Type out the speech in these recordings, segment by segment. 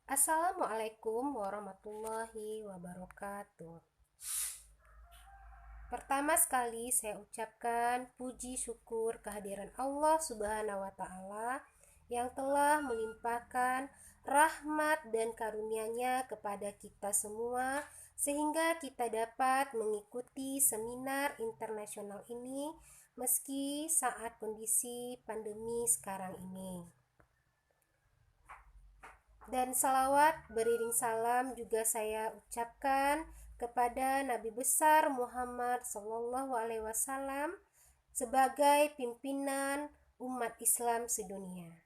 Assalamualaikum warahmatullahi wabarakatuh. Pertama sekali saya ucapkan puji syukur kehadiran Allah Subhanahu wa taala yang telah melimpahkan rahmat dan karunia-Nya kepada kita semua sehingga kita dapat mengikuti seminar internasional ini meski saat kondisi pandemi sekarang ini. Dan salawat beriring salam juga saya ucapkan kepada Nabi besar Muhammad Sallallahu Alaihi Wasallam sebagai pimpinan umat Islam sedunia.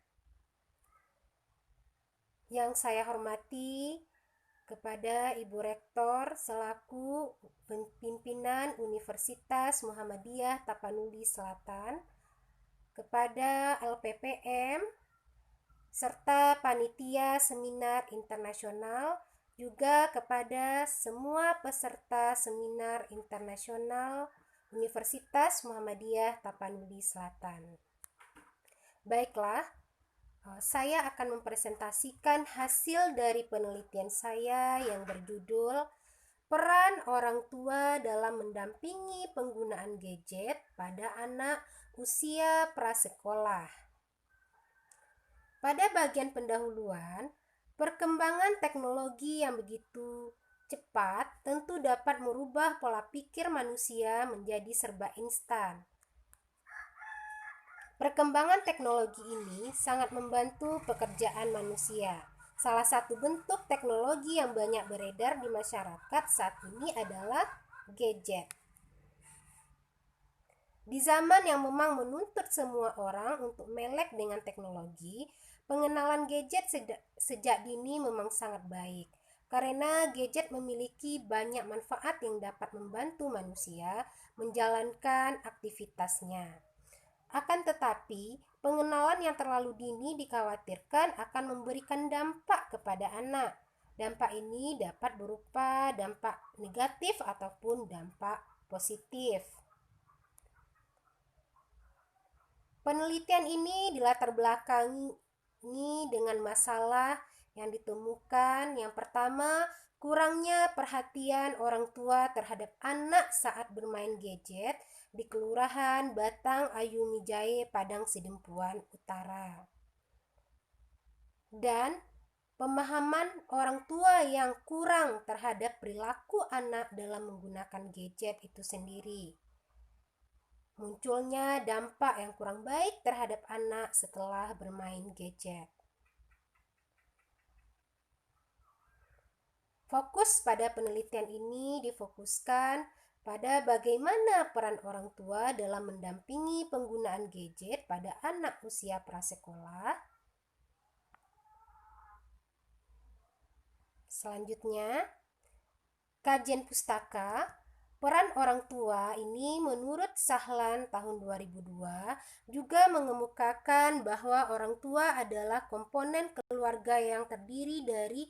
Yang saya hormati kepada Ibu Rektor selaku pimpinan Universitas Muhammadiyah Tapanuli Selatan, kepada LPPM serta panitia seminar internasional, juga kepada semua peserta seminar internasional Universitas Muhammadiyah Tapanuli Selatan. Baiklah, saya akan mempresentasikan hasil dari penelitian saya yang berjudul Peran Orang Tua dalam Mendampingi Penggunaan Gadget pada Anak Usia Prasekolah. Pada bagian pendahuluan, perkembangan teknologi yang begitu cepat tentu dapat merubah pola pikir manusia menjadi serba instan. Perkembangan teknologi ini sangat membantu pekerjaan manusia. Salah satu bentuk teknologi yang banyak beredar di masyarakat saat ini adalah gadget. Di zaman yang memang menuntut semua orang untuk melek dengan teknologi, pengenalan gadget sejak dini memang sangat baik, karena gadget memiliki banyak manfaat yang dapat membantu manusia menjalankan aktivitasnya. Akan tetapi, pengenalan yang terlalu dini dikhawatirkan akan memberikan dampak kepada anak. Dampak ini dapat berupa dampak negatif ataupun dampak positif. Penelitian ini dilatar belakangi dengan masalah yang ditemukan. Yang pertama, kurangnya perhatian orang tua terhadap anak saat bermain gadget di Kelurahan Batang Ayu Mijae, Padang Sidempuan Utara. Dan pemahaman orang tua yang kurang terhadap perilaku anak dalam menggunakan gadget itu sendiri. Munculnya dampak yang kurang baik terhadap anak setelah bermain gadget. Fokus pada penelitian ini difokuskan pada bagaimana peran orang tua dalam mendampingi penggunaan gadget pada anak usia prasekolah. Selanjutnya, kajian pustaka. Peran orang tua ini menurut Sahlan tahun 2002 juga mengemukakan bahwa orang tua adalah komponen keluarga yang terdiri dari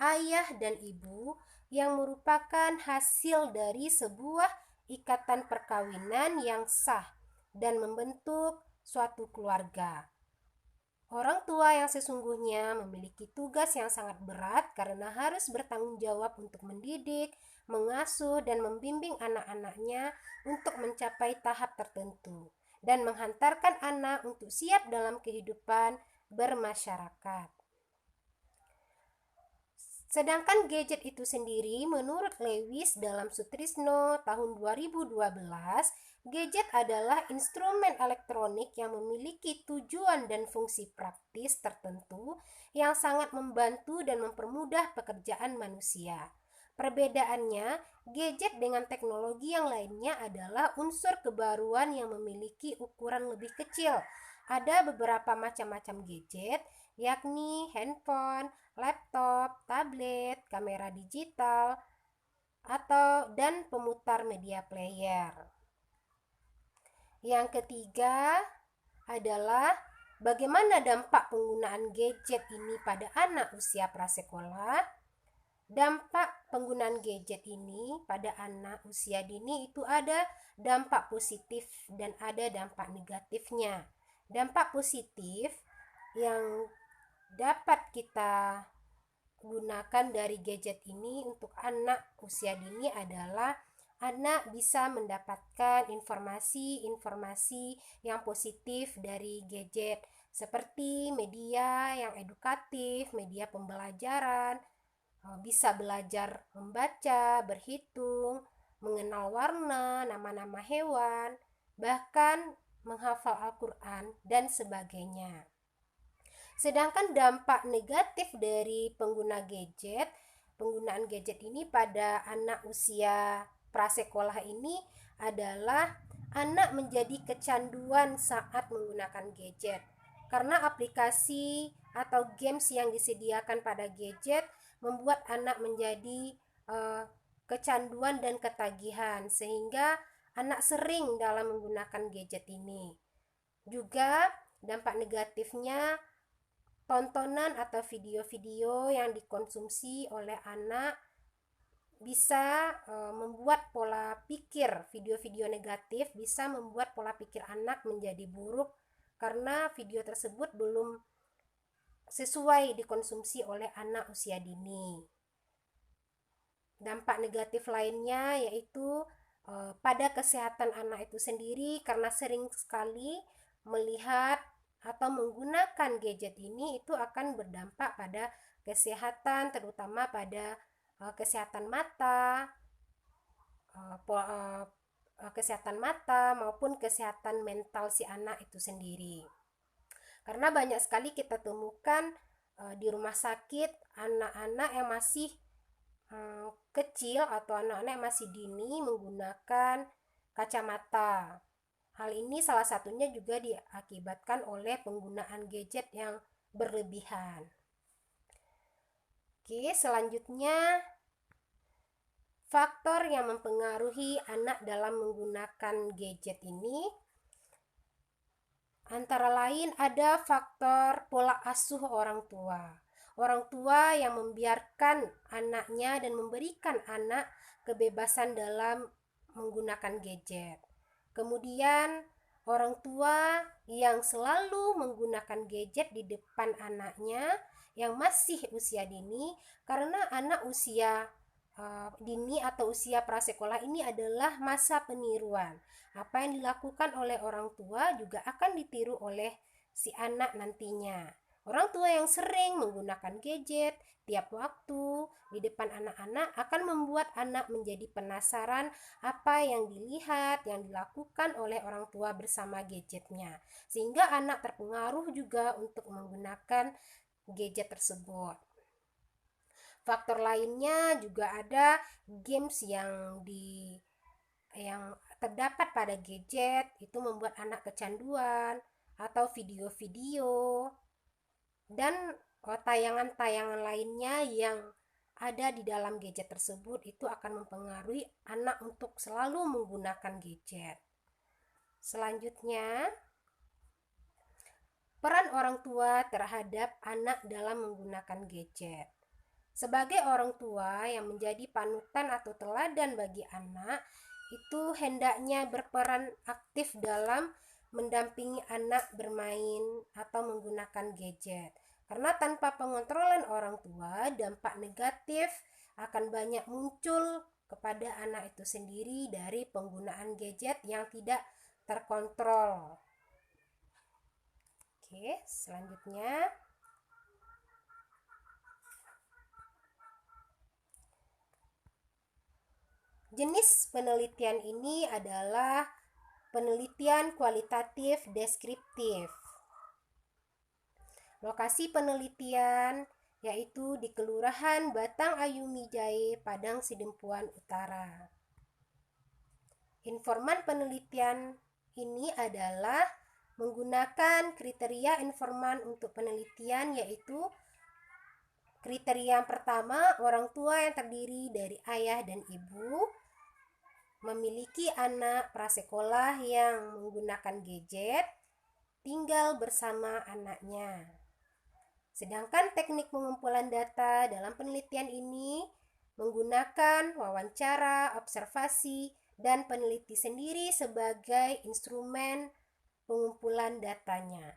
ayah dan ibu yang merupakan hasil dari sebuah ikatan perkawinan yang sah dan membentuk suatu keluarga. Orang tua yang sesungguhnya memiliki tugas yang sangat berat karena harus bertanggung jawab untuk mendidik, mengasuh, dan membimbing anak-anaknya untuk mencapai tahap tertentu dan menghantarkan anak untuk siap dalam kehidupan bermasyarakat. Sedangkan gadget itu sendiri, menurut Lewis dalam Sutrisno tahun 2012, gadget adalah instrumen elektronik yang memiliki tujuan dan fungsi praktis tertentu yang sangat membantu dan mempermudah pekerjaan manusia. Perbedaannya, gadget dengan teknologi yang lainnya adalah unsur kebaruan yang memiliki ukuran lebih kecil. Ada beberapa macam-macam gadget, yakni handphone, laptop, tablet, kamera digital, dan pemutar media player. Yang ketiga adalah bagaimana dampak penggunaan gadget ini pada anak usia prasekolah. Dampak penggunaan gadget ini pada anak usia dini itu ada dampak positif dan ada dampak negatifnya. Dampak positif yang dapat kita gunakan dari gadget ini untuk anak usia dini adalah anak bisa mendapatkan informasi-informasi yang positif dari gadget, seperti media yang edukatif, media pembelajaran, bisa belajar membaca, berhitung, mengenal warna, nama-nama hewan, bahkan menghafal Al-Quran, dan sebagainya. Sedangkan dampak negatif dari penggunaan gadget ini pada anak usia prasekolah ini adalah anak menjadi kecanduan saat menggunakan gadget. Karena aplikasi atau games yang disediakan pada gadget membuat anak menjadi kecanduan dan ketagihan, sehingga anak sering dalam menggunakan gadget ini. Juga dampak negatifnya, tontonan atau video-video yang dikonsumsi oleh anak bisa membuat pola pikir, video-video negatif bisa membuat pola pikir anak menjadi buruk karena video tersebut belum sesuai dikonsumsi oleh anak usia dini. Dampak negatif lainnya yaitu pada kesehatan anak itu sendiri, karena sering sekali melihat atau menggunakan gadget ini, itu akan berdampak pada kesehatan, terutama pada kesehatan mata, kesehatan mata maupun kesehatan mental si anak itu sendiri. Karena banyak sekali kita temukan di rumah sakit anak-anak yang masih kecil atau anak-anak yang masih dini menggunakan kacamata. Hal ini salah satunya juga diakibatkan oleh penggunaan gadget yang berlebihan. Oke, selanjutnya faktor yang mempengaruhi anak dalam menggunakan gadget ini antara lain ada faktor pola asuh orang tua. Orang tua yang membiarkan anaknya dan memberikan anak kebebasan dalam menggunakan gadget. Kemudian orang tua yang selalu menggunakan gadget di depan anaknya yang masih usia dini, karena anak usia dini atau usia prasekolah ini adalah masa peniruan. Apa yang dilakukan oleh orang tua juga akan ditiru oleh si anak nantinya. Orang tua yang sering menggunakan gadget tiap waktu di depan anak-anak akan membuat anak menjadi penasaran apa yang dilihat, yang dilakukan oleh orang tua bersama gadgetnya, sehingga anak terpengaruh juga untuk menggunakan gadget tersebut. Faktor lainnya juga ada games yang terdapat pada gadget itu membuat anak kecanduan, atau video-video dan tayangan-tayangan lainnya yang ada di dalam gadget tersebut itu akan mempengaruhi anak untuk selalu menggunakan gadget. Selanjutnya, peran orang tua terhadap anak dalam menggunakan gadget. Sebagai orang tua yang menjadi panutan atau teladan bagi anak, itu hendaknya berperan aktif dalam mendampingi anak bermain atau menggunakan gadget. Karena tanpa pengontrolan orang tua, dampak negatif akan banyak muncul kepada anak itu sendiri dari penggunaan gadget yang tidak terkontrol. Oke, selanjutnya jenis penelitian ini adalah penelitian kualitatif deskriptif. Lokasi penelitian yaitu di Kelurahan Batang Ayumi Jae, Padang Sidempuan Utara. Informan penelitian ini adalah menggunakan kriteria informan untuk penelitian, yaitu kriteria yang pertama, orang tua yang terdiri dari ayah dan ibu memiliki anak prasekolah yang menggunakan gadget, tinggal bersama anaknya. Sedangkan teknik pengumpulan data dalam penelitian ini menggunakan wawancara, observasi, dan peneliti sendiri sebagai instrumen pengumpulan datanya.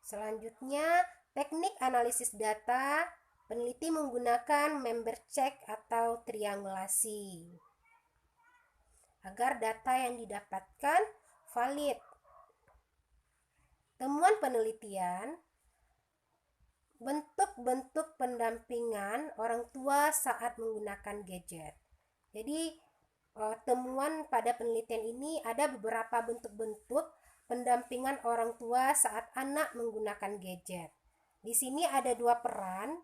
Selanjutnya, Teknik analisis data, peneliti menggunakan member check atau triangulasi agar data yang didapatkan valid. Temuan penelitian, bentuk-bentuk pendampingan orang tua saat menggunakan gadget. Jadi, temuan pada penelitian ini ada beberapa bentuk-bentuk pendampingan orang tua saat anak menggunakan gadget. Di sini ada dua peran.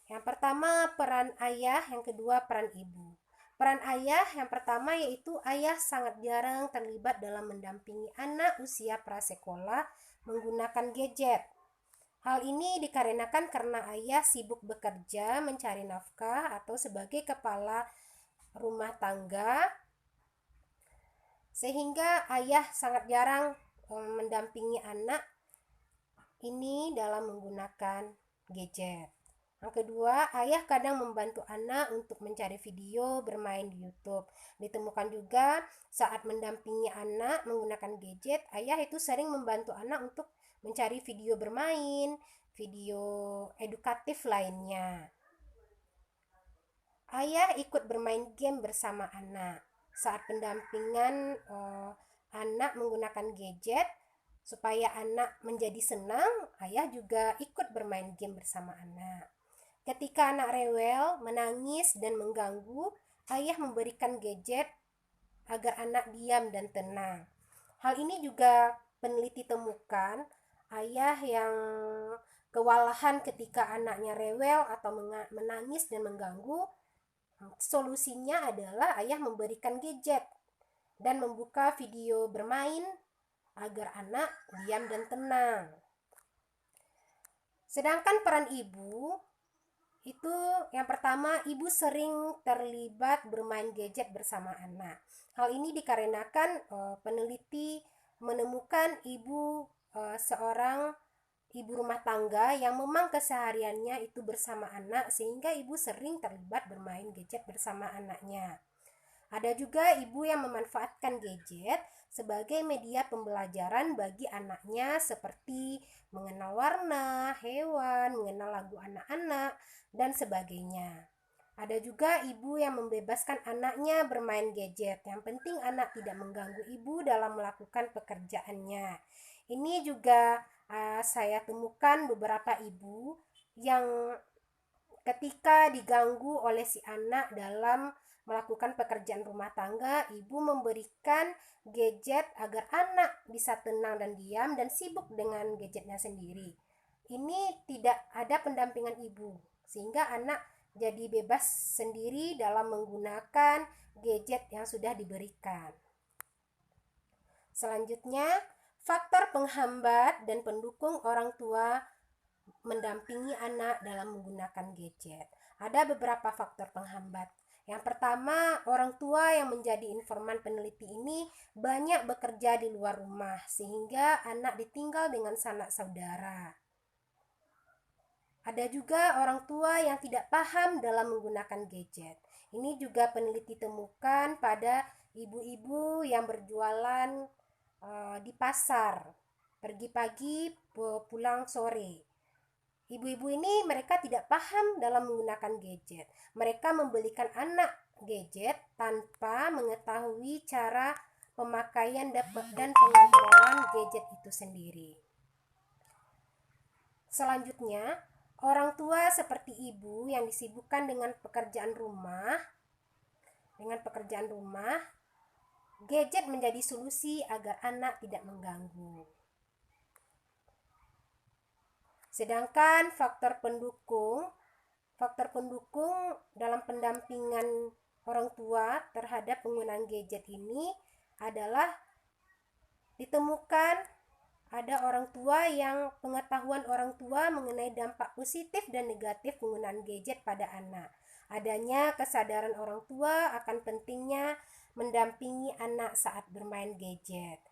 Yang pertama peran ayah, yang kedua peran ibu. Peran ayah yang pertama yaitu ayah sangat jarang terlibat dalam mendampingi anak usia prasekolah menggunakan gadget. Hal ini dikarenakan karena ayah sibuk bekerja mencari nafkah atau sebagai kepala rumah tangga, sehingga ayah sangat jarang mendampingi anak ini dalam menggunakan gadget. Yang kedua, ayah kadang membantu anak untuk mencari video bermain di YouTube. Ditemukan juga saat mendampingi anak menggunakan gadget, ayah itu sering membantu anak untuk mencari video bermain, video edukatif lainnya. Ayah ikut bermain game bersama anak. Saat pendampingan anak menggunakan gadget, supaya anak menjadi senang, ayah juga ikut bermain game bersama anak. Ketika anak rewel, menangis, dan mengganggu, ayah memberikan gadget agar anak diam dan tenang. Hal ini juga peneliti temukan, ayah yang kewalahan ketika anaknya rewel atau menangis dan mengganggu, solusinya adalah ayah memberikan gadget dan membuka video bermain agar anak diam dan tenang. Sedangkan peran ibu itu yang pertama, ibu sering terlibat bermain gadget bersama anak. Hal ini dikarenakan peneliti menemukan ibu seorang ibu rumah tangga yang memang kesehariannya itu bersama anak, sehingga ibu sering terlibat bermain gadget bersama anaknya. Ada juga ibu yang memanfaatkan gadget sebagai media pembelajaran bagi anaknya, seperti mengenal warna, hewan, mengenal lagu anak-anak, dan sebagainya. Ada juga ibu yang membebaskan anaknya bermain gadget. Yang penting anak tidak mengganggu ibu dalam melakukan pekerjaannya. Ini juga saya temukan beberapa ibu yang ketika diganggu oleh si anak dalam melakukan pekerjaan rumah tangga, ibu memberikan gadget agar anak bisa tenang dan diam dan sibuk dengan gadgetnya sendiri. Ini tidak ada pendampingan ibu, sehingga anak jadi bebas sendiri dalam menggunakan gadget yang sudah diberikan. Selanjutnya, faktor penghambat dan pendukung orang tua mendampingi anak dalam menggunakan gadget. Ada beberapa faktor penghambat. Yang pertama, orang tua yang menjadi informan peneliti ini banyak bekerja di luar rumah, sehingga anak ditinggal dengan sanak saudara. Ada juga orang tua yang tidak paham dalam menggunakan gadget. Ini juga peneliti temukan pada ibu-ibu yang berjualan di pasar, pergi pagi, pulang sore. Ibu-ibu ini mereka tidak paham dalam menggunakan gadget. Mereka membelikan anak gadget tanpa mengetahui cara pemakaian dan pengontrolan gadget itu sendiri. Selanjutnya, orang tua seperti ibu yang disibukkan dengan pekerjaan rumah, gadget menjadi solusi agar anak tidak mengganggu. Sedangkan faktor pendukung dalam pendampingan orang tua terhadap penggunaan gadget ini adalah ditemukan ada orang tua yang pengetahuan orang tua mengenai dampak positif dan negatif penggunaan gadget pada anak. Adanya kesadaran orang tua akan pentingnya mendampingi anak saat bermain gadget.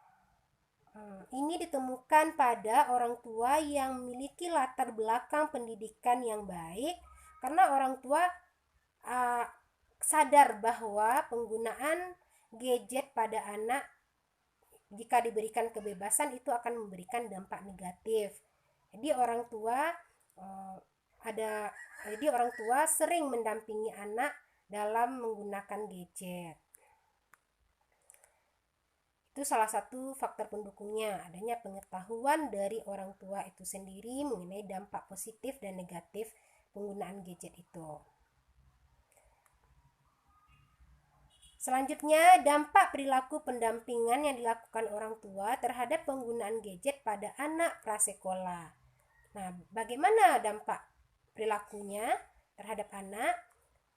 Ini ditemukan pada orang tua yang memiliki latar belakang pendidikan yang baik, karena orang tua sadar bahwa penggunaan gadget pada anak jika diberikan kebebasan itu akan memberikan dampak negatif. Jadi orang tua Jadi orang tua sering mendampingi anak dalam menggunakan gadget. Itu salah satu faktor pendukungnya, adanya pengetahuan dari orang tua itu sendiri mengenai dampak positif dan negatif penggunaan gadget itu. Selanjutnya, dampak perilaku pendampingan yang dilakukan orang tua terhadap penggunaan gadget pada anak prasekolah. Nah, bagaimana dampak perilakunya terhadap anak?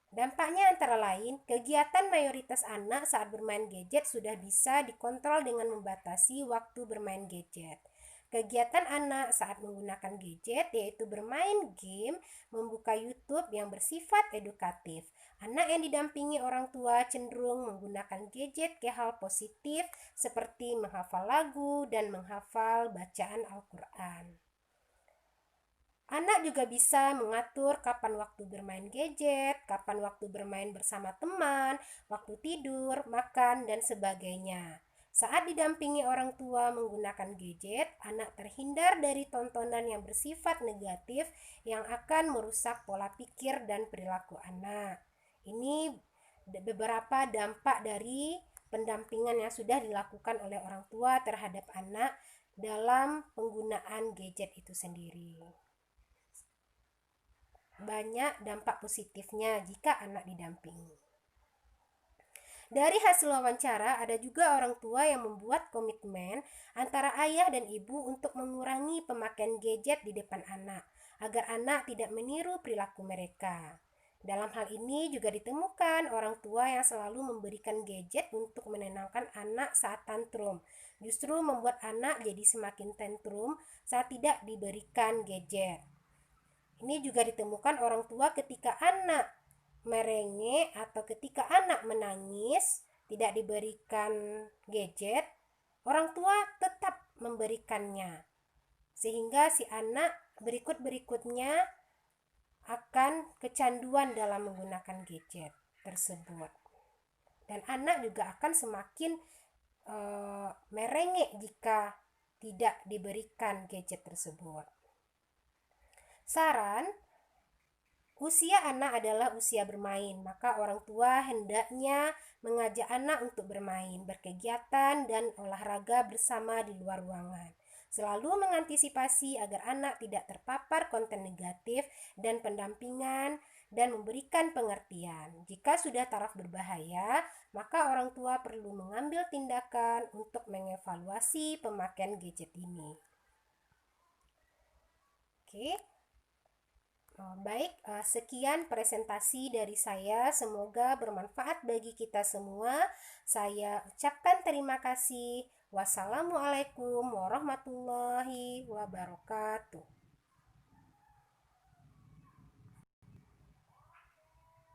Dampaknya antara lain, kegiatan mayoritas anak saat bermain gadget sudah bisa dikontrol dengan membatasi waktu bermain gadget. Kegiatan anak saat menggunakan gadget yaitu bermain game, membuka YouTube yang bersifat edukatif. Anak yang didampingi orang tua cenderung menggunakan gadget ke hal positif seperti menghafal lagu dan menghafal bacaan Al-Quran. Anak juga bisa mengatur kapan waktu bermain gadget, kapan waktu bermain bersama teman, waktu tidur, makan, dan sebagainya. Saat didampingi orang tua menggunakan gadget, anak terhindar dari tontonan yang bersifat negatif yang akan merusak pola pikir dan perilaku anak. Ini beberapa dampak dari pendampingan yang sudah dilakukan oleh orang tua terhadap anak dalam penggunaan gadget itu sendiri. Banyak dampak positifnya jika anak didampingi. Dari hasil wawancara, ada juga orang tua yang membuat komitmen antara ayah dan ibu untuk mengurangi pemakaian gadget di depan anak, agar anak tidak meniru perilaku mereka. Dalam hal ini juga ditemukan orang tua yang selalu memberikan gadget untuk menenangkan anak saat tantrum, justru membuat anak jadi semakin tantrum saat tidak diberikan gadget. Ini juga ditemukan orang tua ketika anak merengek atau ketika anak menangis tidak diberikan gadget, orang tua tetap memberikannya. Sehingga si anak berikut-berikutnya akan kecanduan dalam menggunakan gadget tersebut. Dan anak juga akan semakin merengek jika tidak diberikan gadget tersebut. Saran, usia anak adalah usia bermain, maka orang tua hendaknya mengajak anak untuk bermain, berkegiatan, dan olahraga bersama di luar ruangan. Selalu mengantisipasi agar anak tidak terpapar konten negatif dan pendampingan dan memberikan pengertian. Jika sudah taraf berbahaya, maka orang tua perlu mengambil tindakan untuk mengevaluasi pemakaian gadget ini. Oke. Baik, sekian presentasi dari saya. Semoga bermanfaat bagi kita semua. Saya ucapkan terima kasih. Wassalamualaikum warahmatullahi wabarakatuh.